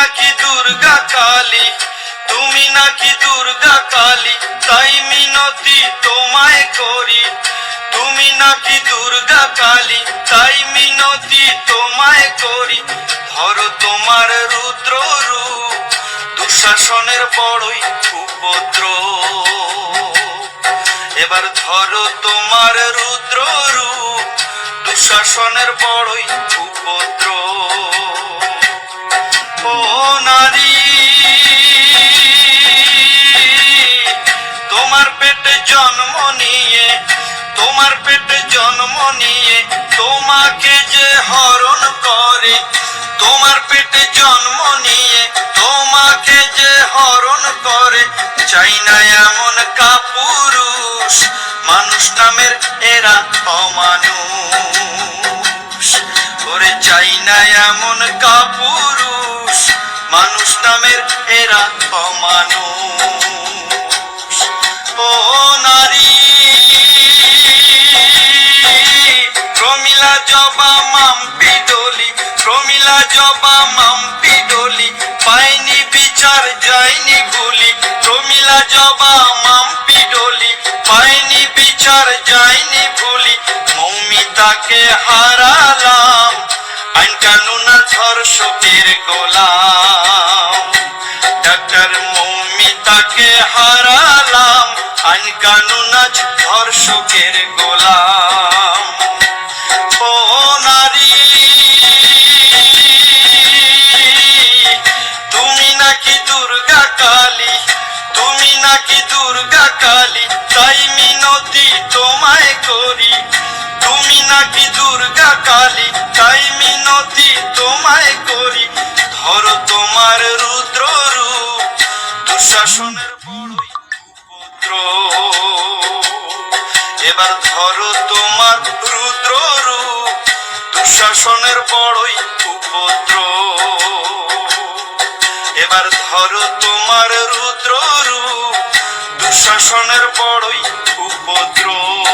নাকি দুর্গা কালী, তুমি নাকি দুর্গা কালী, তাই মিনতি তোমায় করি। তুমি নাকি দুর্গা কালী, তাই মিনতি তোমায় করি। ধরো তোমার রুদ্র রূপ, দুঃশাসনের বড়ই উপদ্রব। এবার ধরো তোমার রুদ্র রূপ, দুঃশাসনের বড়ই উপদ্রব। ও নারী, তোমার পেটে জন্ম নিয়ে, তোমার পেটে জন্ম নিয়ে তোমাকে যে হরণ করে, তোমার পেটে জন্ম নিয়ে তোমাকে যে হরণ করে। চাই না এমন কাপুরুষ, মানুষ নামের এরা অমানুষ। ওরে চাই না এমন কাপুরুষ, মানুষ নামের এরা অমানুষ। ও নারী, প্রমিলা জবা মাম্পি ডলি, প্রমিলা জবা মাম্পি ডলি, পাইনি বিচার যায়নি ভুলি। প্রমিলা জবা মাম্পি ডলি, পাইনি বিচার যায়নি ভুলি। মৌমিতাকে হারালাম, আইন কানুন আর ধর্ষকের গোলাম। ডাক্তার মৌমিতাকে হারালাম, আইন কানুন আজ ধর্ষকের গোলাম। ও নারী, তুমি নাকি দুর্গা কালী, তুমি নাকি দুর্গা কালী, তাই মিনতি তোমায় করি। তুমি নাকি দুর্গা কালী, তাই মিনতি তোমায় করি। ধরো তোমার রুদ্র রূপ, দুঃশাসনের বড়ই উপদ্রব। এবার ধরো তোমার রুদ্র রূপ, দুঃশাসনের বড়ই উপদ্রব। এবার ধরো তোমার রুদ্র রূপ, দুঃশাসনের বড়ই উপদ্রব।